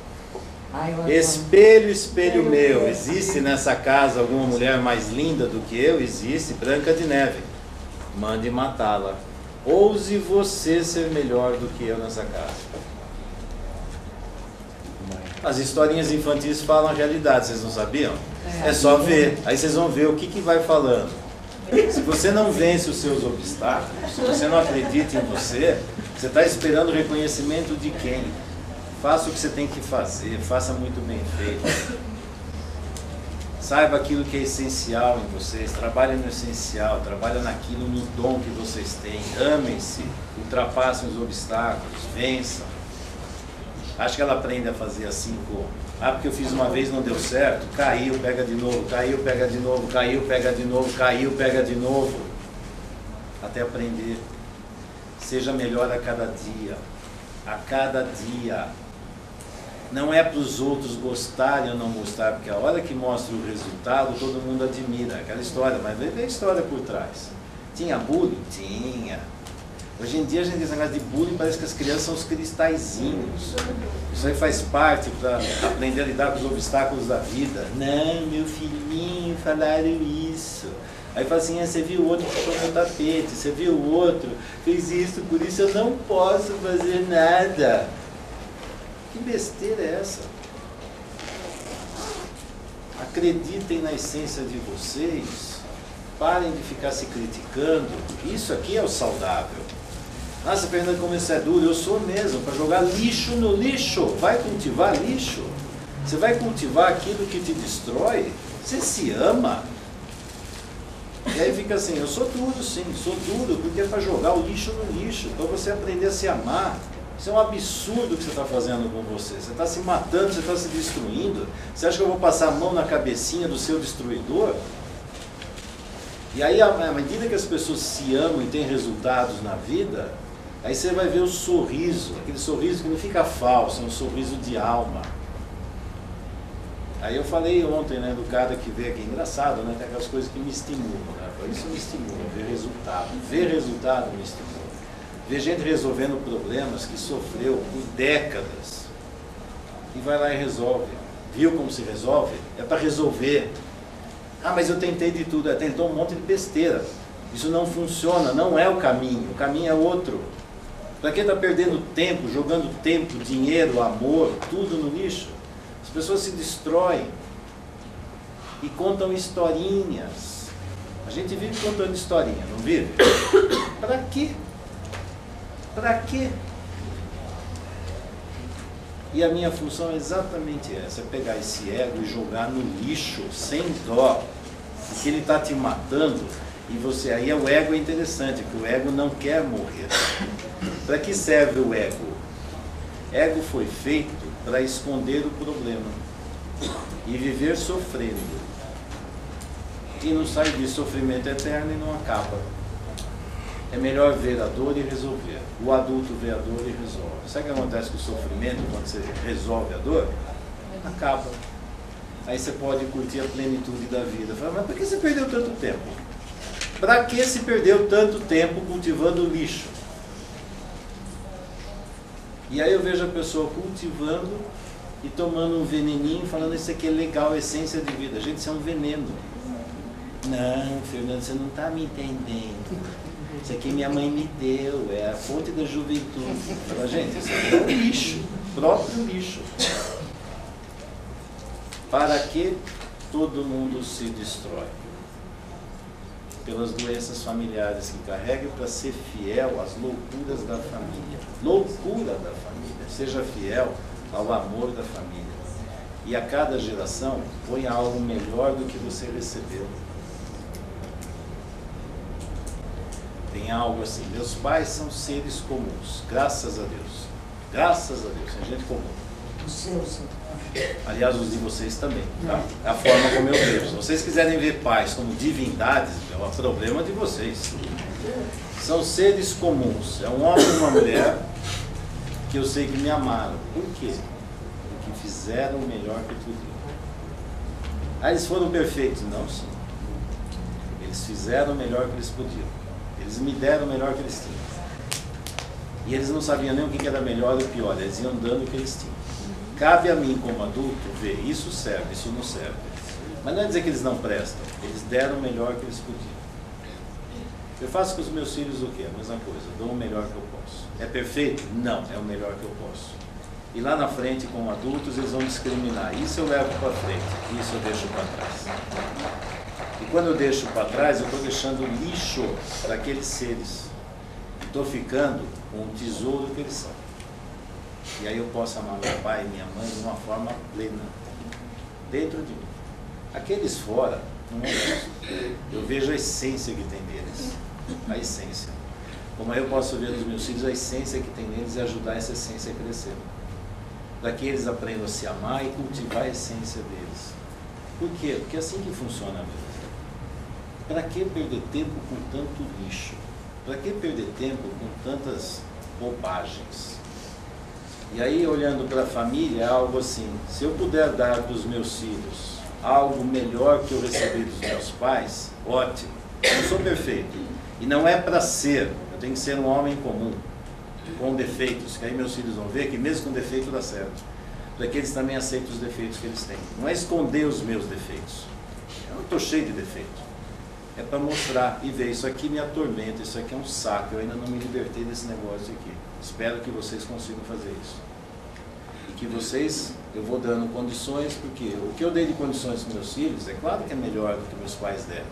Espelho, espelho meu. Existe nessa casa alguma mulher mais linda do que eu? Existe. Branca de Neve. Mande matá-la. Ouse você ser melhor do que eu nessa casa. As historinhas infantis falam a realidade, vocês não sabiam? É só ver. Aí vocês vão ver o que vai falando. Se você não vence os seus obstáculos, se você não acredita em você, você está esperando o reconhecimento de quem? Faça o que você tem que fazer, faça muito bem feito. Saiba aquilo que é essencial em vocês, trabalhem no essencial, trabalhem naquilo, no dom que vocês têm. Amem-se, ultrapassem os obstáculos, vençam. Acho que ela aprende a fazer assim como... porque eu fiz uma vez, não deu certo. Caiu, pega de novo, caiu, pega de novo, caiu, pega de novo, caiu, pega de novo. Até aprender. Seja melhor a cada dia. A cada dia. Não é para os outros gostarem ou não gostar, porque a hora que mostra o resultado, todo mundo admira. Aquela história, mas vê a história por trás. Tinha bullying? Tinha. Hoje em dia a gente diz negócio de bullying, parece que as crianças são os cristalzinhos. Isso aí faz parte para aprender a lidar com os obstáculos da vida. Não, meu filhinho, falaram isso. Aí fala assim, você viu o outro que ficou no tapete, você viu o outro, fez isso, por isso eu não posso fazer nada. Que besteira é essa? Acreditem na essência de vocês, parem de ficar se criticando. Isso aqui é o saudável. Nossa, Fernando, como isso é duro, eu sou mesmo, para jogar lixo no lixo. Vai cultivar lixo? Você vai cultivar aquilo que te destrói? Você se ama? E aí fica assim, eu sou duro sim, sou duro, porque é para jogar o lixo no lixo, para você aprender a se amar. Isso é um absurdo que você está fazendo com você. Você está se matando, você está se destruindo. Você acha que eu vou passar a mão na cabecinha do seu destruidor? E aí, à medida que as pessoas se amam e têm resultados na vida, aí você vai ver o sorriso, aquele sorriso que não fica falso, é um sorriso de alma. Aí eu falei ontem, né, do cara que veio aqui, engraçado, né, tem aquelas coisas que me estimulam, né, isso me estimula, ver resultado me estimula. Ver gente resolvendo problemas que sofreu por décadas, e vai lá e resolve. Viu como se resolve? É para resolver. Mas eu tentei de tudo, tentou um monte de besteira. Isso não funciona, não é o caminho é outro. Para que está perdendo tempo, jogando tempo, dinheiro, amor, tudo no lixo? As pessoas se destroem e contam historinhas. A gente vive contando historinha, não vive? Para quê? Para quê? E a minha função é exatamente essa, é pegar esse ego e jogar no lixo, sem dó, porque ele está te matando, e você, aí o ego é interessante, porque o ego não quer morrer. Para que serve o ego? Ego foi feito para esconder o problema e viver sofrendo. E não sai disso, sofrimento eterno e não acaba. É melhor ver a dor e resolver. O adulto vê a dor e resolve. Sabe o que acontece com o sofrimento quando você resolve a dor? acaba. Aí você pode curtir a plenitude da vida. Fala, mas por que você perdeu tanto tempo? Para que se perdeu tanto tempo cultivando lixo? E aí eu vejo a pessoa cultivando e tomando um veneninho, falando isso aqui é legal, essência de vida. Gente, isso é um veneno. Não, Fernando, você não está me entendendo. Isso aqui minha mãe me deu, é a fonte da juventude. Fala, gente, isso aqui é um lixo, próprio lixo. Para que todo mundo se destrói? Pelas doenças familiares que carrega, para ser fiel às loucuras da família. Loucura da família. Seja fiel ao amor da família. E a cada geração, põe algo melhor do que você recebeu. Tem algo assim. Meus pais são seres comuns, graças a Deus. Graças a Deus, é gente comum. Os seus. Aliás, os de vocês também, tá? É a forma como eu vejo. Se vocês quiserem ver pais como divindades, é um problema de vocês. São seres comuns. É um homem e uma mulher que eu sei que me amaram. Por quê? Porque fizeram o melhor que podiam. Ah, eles foram perfeitos? Não, sim. Eles fizeram o melhor que eles podiam. Eles me deram o melhor que eles tinham. E eles não sabiam nem o que era melhor ou pior. Eles iam dando o que eles tinham. Cabe a mim, como adulto, ver isso serve, isso não serve. Mas não é dizer que eles não prestam. Eles deram o melhor que eles podiam. Eu faço com os meus filhos o quê? A mesma coisa. Dou o melhor que eu posso. É perfeito? Não, é o melhor que eu posso. E lá na frente, como adultos, eles vão discriminar. Isso eu levo para frente, isso eu deixo para trás. E quando eu deixo para trás, eu estou deixando lixo para aqueles seres. Estou ficando com o tesouro que eles são. E aí eu posso amar meu pai e minha mãe de uma forma plena, dentro de mim. Aqueles fora, não é isso. Eu vejo a essência que tem neles, a essência. Como eu posso ver nos meus filhos a essência que tem neles e ajudar essa essência a crescer. Para que eles aprendam a se amar e cultivar a essência deles. Por quê? Porque é assim que funciona a vida. Para que perder tempo com tanto lixo? Para que perder tempo com tantas bobagens? E aí, olhando para a família, é algo assim, se eu puder dar para os meus filhos algo melhor que eu recebi dos meus pais, ótimo. Eu não sou perfeito. E não é para ser, eu tenho que ser um homem comum, com defeitos, que aí meus filhos vão ver que mesmo com defeito dá certo. Para que eles também aceitem os defeitos que eles têm. Não é esconder os meus defeitos. Eu não estou cheio de defeito. É para mostrar e ver, isso aqui me atormenta, isso aqui é um saco, eu ainda não me libertei desse negócio aqui. Espero que vocês consigam fazer isso. E que vocês, eu vou dando condições, porque o que eu dei de condições para meus filhos, é claro que é melhor do que meus pais deram.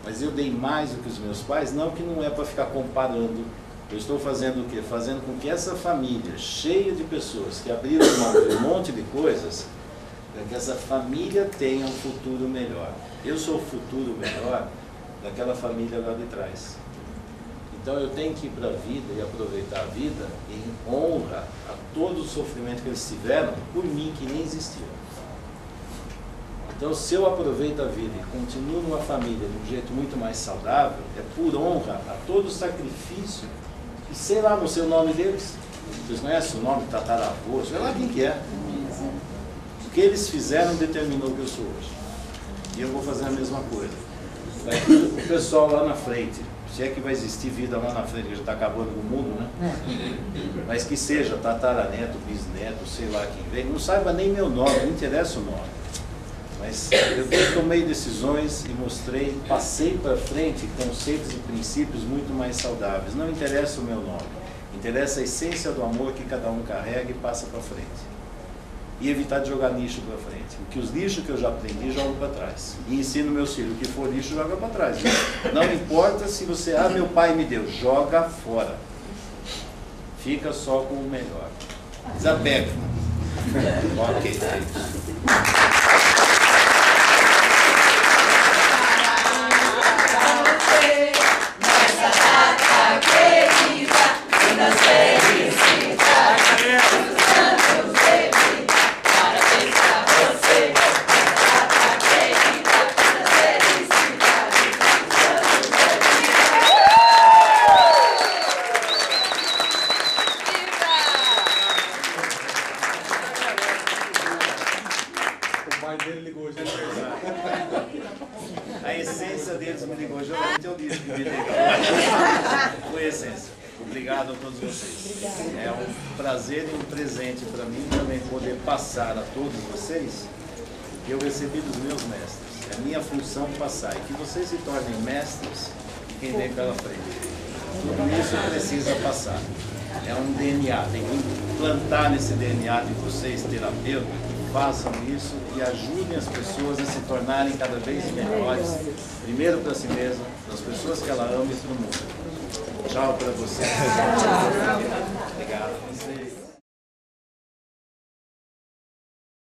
Mas eu dei mais do que os meus pais, não que não é para ficar comparando. Eu estou fazendo o quê? Fazendo com que essa família, cheia de pessoas que abriram mão de um monte de coisas, para que essa família tenha um futuro melhor. Eu sou o futuro melhor daquela família lá de trás. Então eu tenho que ir para a vida e aproveitar a vida em honra a todo o sofrimento que eles tiveram por mim, que nem existiu. Então se eu aproveito a vida e continuo numa família de um jeito muito mais saudável, é por honra a todo o sacrifício, e sei lá, não sei o nome deles. Vocês conhecem o nome, tataravô, sei lá quem que é. O que eles fizeram determinou o que eu sou hoje. E eu vou fazer a mesma coisa. O pessoal lá na frente, se é que vai existir vida lá na frente, que já está acabando com o mundo, né? Mas que seja tataraneto, bisneto, sei lá quem vem, não saiba nem meu nome, não interessa o nome. Mas eu tomei decisões e mostrei, passei para frente conceitos e princípios muito mais saudáveis. Não interessa o meu nome, interessa a essência do amor que cada um carrega e passa para frente. E evitar de jogar lixo para frente. O que os lixos que eu já aprendi, jogo para trás. E ensino meus filhos, o que for lixo, joga para trás. Não importa se você, meu pai me deu, joga fora. Fica só com o melhor. Desapega. Ok, é isso. Continue a essência. Obrigado a todos vocês. É um prazer e um presente para mim também poder passar a todos vocês o que eu recebi dos meus mestres. É minha função passar e que vocês se tornem mestres de quem vem pela frente. Tudo isso precisa passar. É um DNA, tem que implantar nesse DNA de vocês, terapeutas, que façam isso e ajudem as pessoas a se tornarem cada vez melhores, primeiro para si mesma, para as pessoas que ela ama e para o mundo. Tchau para vocês. Obrigado.